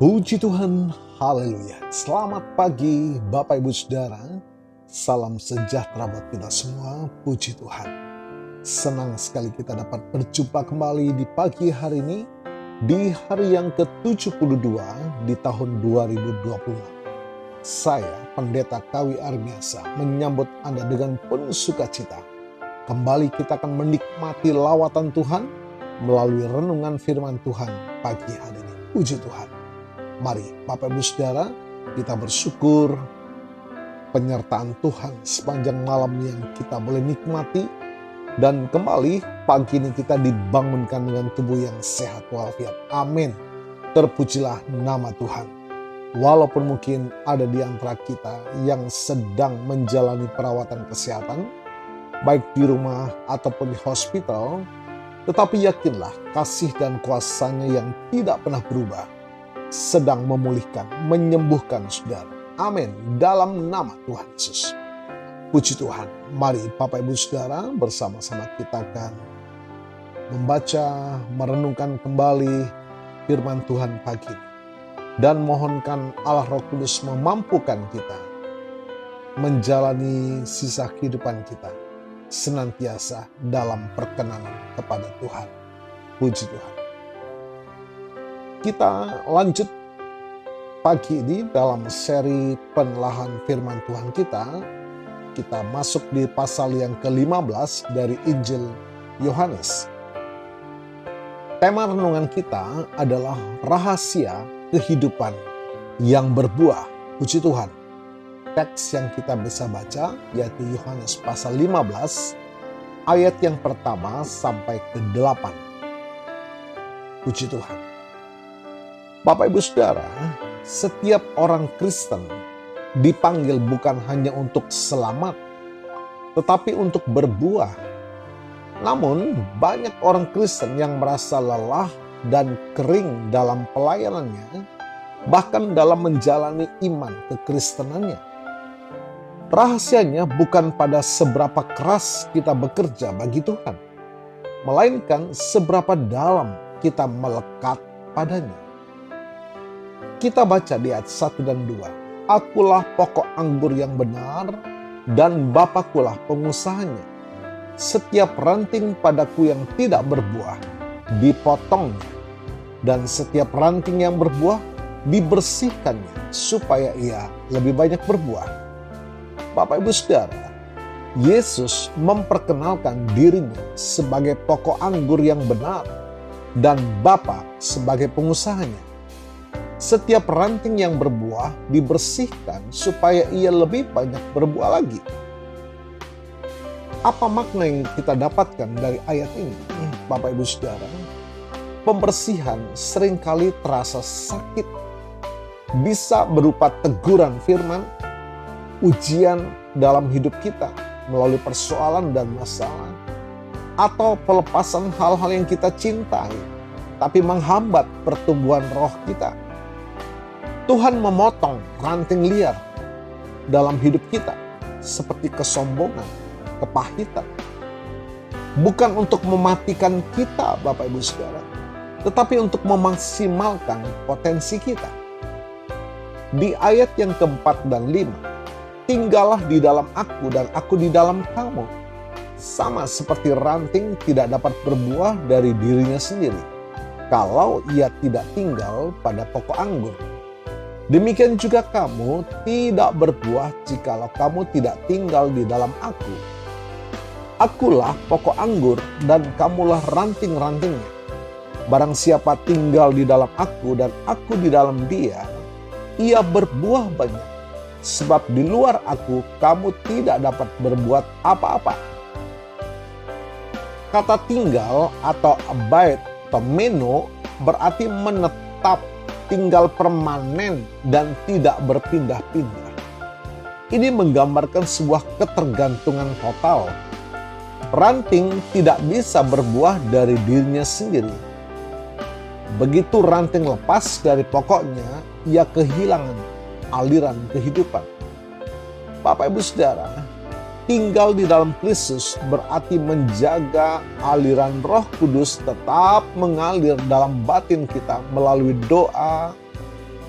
Puji Tuhan, haleluya. Selamat pagi Bapak Ibu Saudara. Salam sejahtera buat kita semua, puji Tuhan. Senang sekali kita dapat berjumpa kembali di pagi hari ini, di hari yang ke-72 di tahun 2020. Saya, Pendeta Kawi Armiasa, menyambut Anda dengan penuh sukacita. Kembali kita akan menikmati lawatan Tuhan melalui renungan firman Tuhan pagi hari ini. Puji Tuhan. Mari Bapak Ibu Saudara, kita bersyukur penyertaan Tuhan sepanjang malam yang kita boleh nikmati. Dan kembali pagi ini kita dibangunkan dengan tubuh yang sehat walafiat. Amin. Terpujilah nama Tuhan. Walaupun mungkin ada di antara kita yang sedang menjalani perawatan kesehatan, baik di rumah ataupun di hospital, tetapi yakinlah kasih dan kuasa-Nya yang tidak pernah berubah sedang memulihkan, menyembuhkan saudara. Amin. Dalam nama Tuhan Yesus. Puji Tuhan. Mari Bapak Ibu Saudara bersama-sama kita akan membaca, merenungkan kembali firman Tuhan pagi ini. Dan mohonkan Allah Roh Kudus memampukan kita menjalani sisa kehidupan kita senantiasa dalam perkenanan kepada Tuhan. Puji Tuhan. Kita lanjut pagi ini dalam seri penelahan firman Tuhan kita. Kita masuk di pasal yang ke-15 dari Injil Yohanes. Tema renungan kita adalah rahasia kehidupan yang berbuah. Puji Tuhan. Teks yang kita bisa baca yaitu Yohanes pasal 15 ayat yang pertama sampai ke-8. Puji Tuhan. Bapak Ibu Saudara, setiap orang Kristen dipanggil bukan hanya untuk selamat, tetapi untuk berbuah. Namun, banyak orang Kristen yang merasa lelah dan kering dalam pelayanannya, bahkan dalam menjalani iman kekristenannya. Rahasianya bukan pada seberapa keras kita bekerja bagi Tuhan, melainkan seberapa dalam kita melekat padanya. Kita baca di ayat 1 dan 2. Akulah pokok anggur yang benar dan Bapakulah pengusahanya. Setiap ranting padaku yang tidak berbuah dipotongnya, dan setiap ranting yang berbuah dibersihkannya supaya ia lebih banyak berbuah. Bapak Ibu Saudara, Yesus memperkenalkan dirinya sebagai pokok anggur yang benar dan Bapa sebagai pengusahanya. Setiap ranting yang berbuah dibersihkan supaya ia lebih banyak berbuah lagi. Apa makna yang kita dapatkan dari ayat ini, Bapak Ibu Saudara? Pembersihan seringkali terasa sakit. Bisa berupa teguran firman, ujian dalam hidup kita melalui persoalan dan masalah, atau pelepasan hal-hal yang kita cintai, tapi menghambat pertumbuhan roh kita. Tuhan memotong ranting liar dalam hidup kita seperti kesombongan, kepahitan. Bukan untuk mematikan kita Bapak Ibu Saudara, tetapi untuk memaksimalkan potensi kita. Di ayat yang keempat dan 5, tinggallah di dalam aku dan aku di dalam kamu. Sama seperti ranting tidak dapat berbuah dari dirinya sendiri kalau ia tidak tinggal pada pokok anggur. Demikian juga kamu tidak berbuah jikalau kamu tidak tinggal di dalam aku. Akulah pokok anggur dan kamulah ranting-rantingnya. Barang siapa tinggal di dalam aku dan aku di dalam dia, ia berbuah banyak. Sebab di luar aku kamu tidak dapat berbuat apa-apa. Kata tinggal atau abide atau meno berarti menetap, tinggal permanen dan tidak berpindah-pindah. Ini menggambarkan sebuah ketergantungan total. Ranting tidak bisa berbuah dari dirinya sendiri. Begitu ranting lepas dari pokoknya, ia kehilangan aliran kehidupan. Bapak Ibu Saudara, tinggal di dalam Kristus berarti menjaga aliran Roh Kudus tetap mengalir dalam batin kita melalui doa,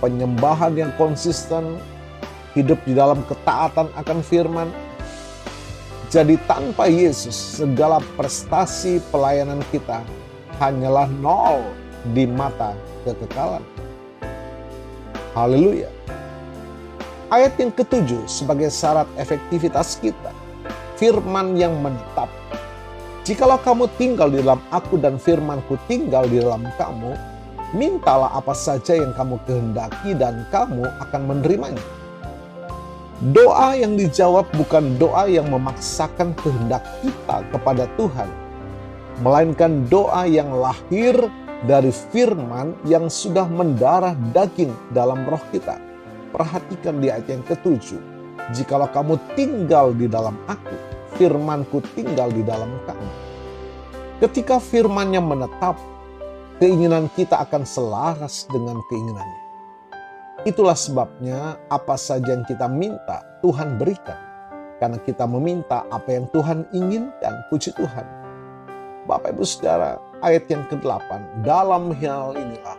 penyembahan yang konsisten, hidup di dalam ketaatan akan firman. Jadi tanpa Yesus, segala prestasi pelayanan kita hanyalah nol di mata kekekalan. Haleluya. Ayat yang ketujuh sebagai syarat efektivitas kita. Firman yang menetap. Jikalau kamu tinggal di dalam aku dan firmanku tinggal di dalam kamu, mintalah apa saja yang kamu kehendaki dan kamu akan menerimanya. Doa yang dijawab bukan doa yang memaksakan kehendak kita kepada Tuhan, melainkan doa yang lahir dari firman yang sudah mendarah daging dalam roh kita. Perhatikan di ayat yang ketujuh. Jikalau kamu tinggal di dalam aku, firmanku tinggal di dalam kamu. Ketika firmannya menetap, keinginan kita akan selaras dengan keinginannya. Itulah sebabnya apa saja yang kita minta, Tuhan berikan. Karena kita meminta apa yang Tuhan inginkan, puji Tuhan. Bapak Ibu Saudara, ayat yang ke-8, dalam hal inilah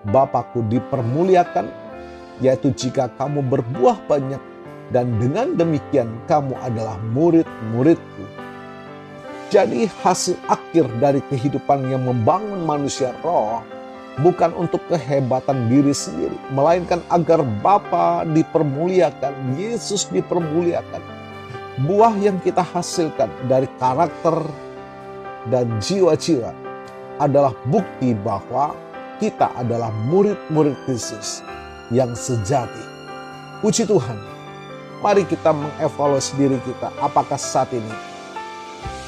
Bapakku dipermuliakan, yaitu jika kamu berbuah banyak, dan dengan demikian kamu adalah murid-muridku. Jadi hasil akhir dari kehidupan yang membangun manusia roh, bukan untuk kehebatan diri sendiri, melainkan agar Bapa dipermuliakan, Yesus dipermuliakan. Buah yang kita hasilkan dari karakter dan jiwa-jiwa adalah bukti bahwa kita adalah murid-murid Kristus yang sejati. Puji Tuhan. Mari kita mengevaluasi diri kita. Apakah saat ini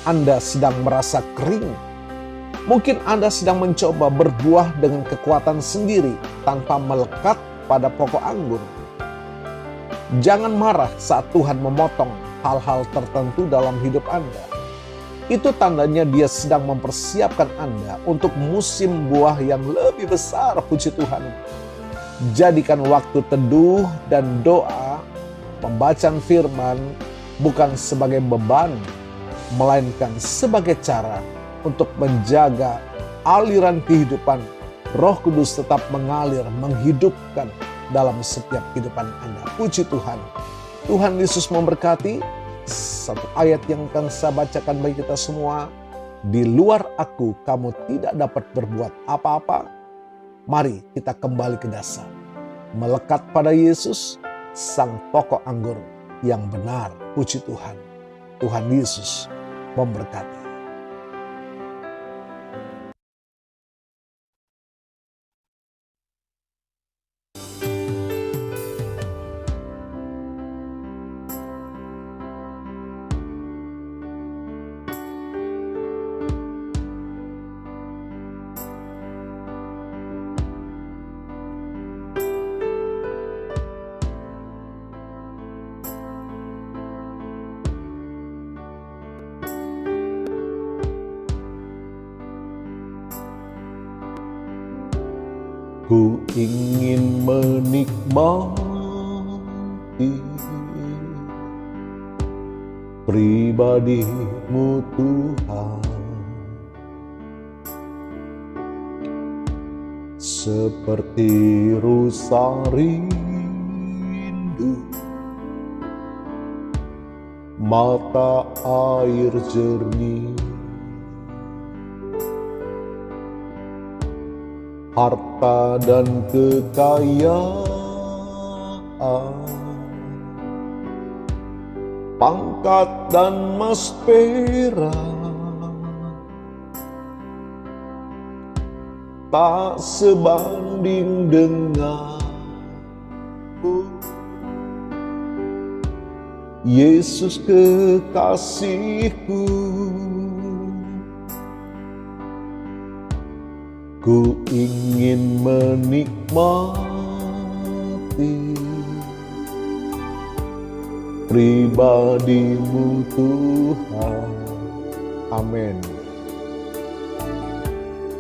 Anda sedang merasa kering? Mungkin Anda sedang mencoba berbuah dengan kekuatan sendiri tanpa melekat pada pokok anggur. Jangan marah saat Tuhan memotong hal-hal tertentu dalam hidup Anda. Itu tandanya Dia sedang mempersiapkan Anda untuk musim buah yang lebih besar, puji Tuhan. Jadikan waktu teduh dan doa, pembacaan firman bukan sebagai beban, melainkan sebagai cara untuk menjaga aliran kehidupan Roh Kudus tetap mengalir, menghidupkan dalam setiap kehidupan Anda. Puji Tuhan. Tuhan Yesus memberkati. Satu ayat yang akan saya bacakan bagi kita semua. Di luar aku kamu tidak dapat berbuat apa-apa. Mari kita kembali ke dasar. Melekat pada Yesus, sang pokok anggur yang benar. Puji Tuhan. Tuhan Yesus memberkati. Ku ingin menikmati pribadi-Mu Tuhan, seperti rusa rindu mata air jernih. Harta dan kekayaan, pangkat dan mas perak, tak sebanding denganmu, Yesus kekasihku. Ku ingin menikmati pribadi-Mu Tuhan. Amin.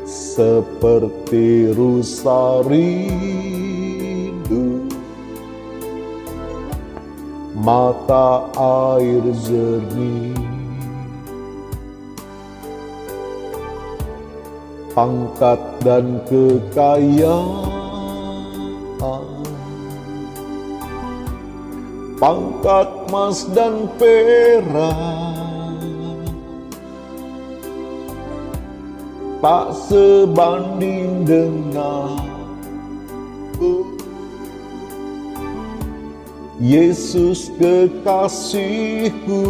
Seperti rusa rindu mata air jernih, pangkat dan kekayaan, Pangkat emas dan perak tak sebanding denganku. Yesus kekasihku,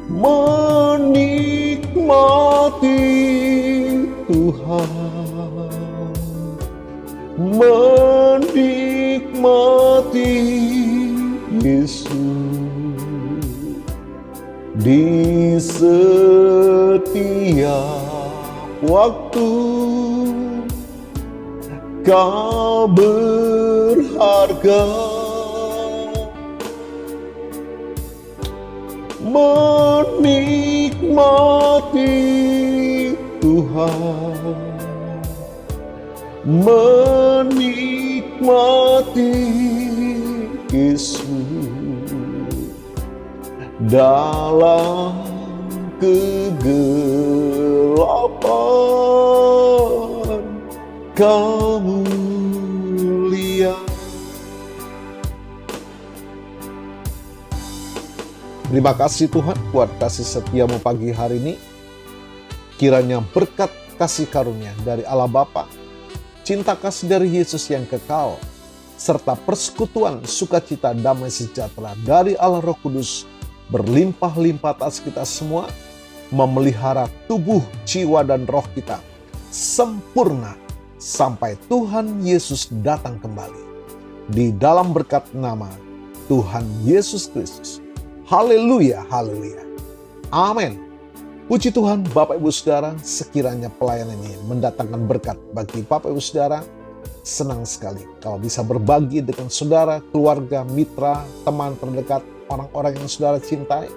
menikmati Tuhan, menikmati Yesus di setiap waktu. Kau berharga, menikmati Tuhan, menikmati Yesus dalam kegelapan. Kamu lihat. Terima kasih Tuhan buat kasih setiamu pagi hari ini. Kiranya berkat kasih karunia dari Allah Bapa, cinta kasih dari Yesus yang kekal, serta persekutuan sukacita damai sejahtera dari Allah Roh Kudus berlimpah-limpah atas kita semua, memelihara tubuh, jiwa, dan roh kita sempurna sampai Tuhan Yesus datang kembali. Di dalam berkat nama Tuhan Yesus Kristus. Haleluya, haleluya. Amin. Puji Tuhan Bapak Ibu Saudara, sekiranya pelayanan ini mendatangkan berkat bagi Bapak Ibu Saudara. Senang sekali kalau bisa berbagi dengan saudara, keluarga, mitra, teman terdekat, orang-orang yang saudara cintai,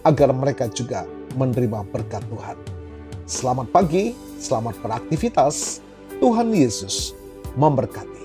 agar mereka juga menerima berkat Tuhan. Selamat pagi, selamat beraktivitas. Tuhan Yesus memberkati.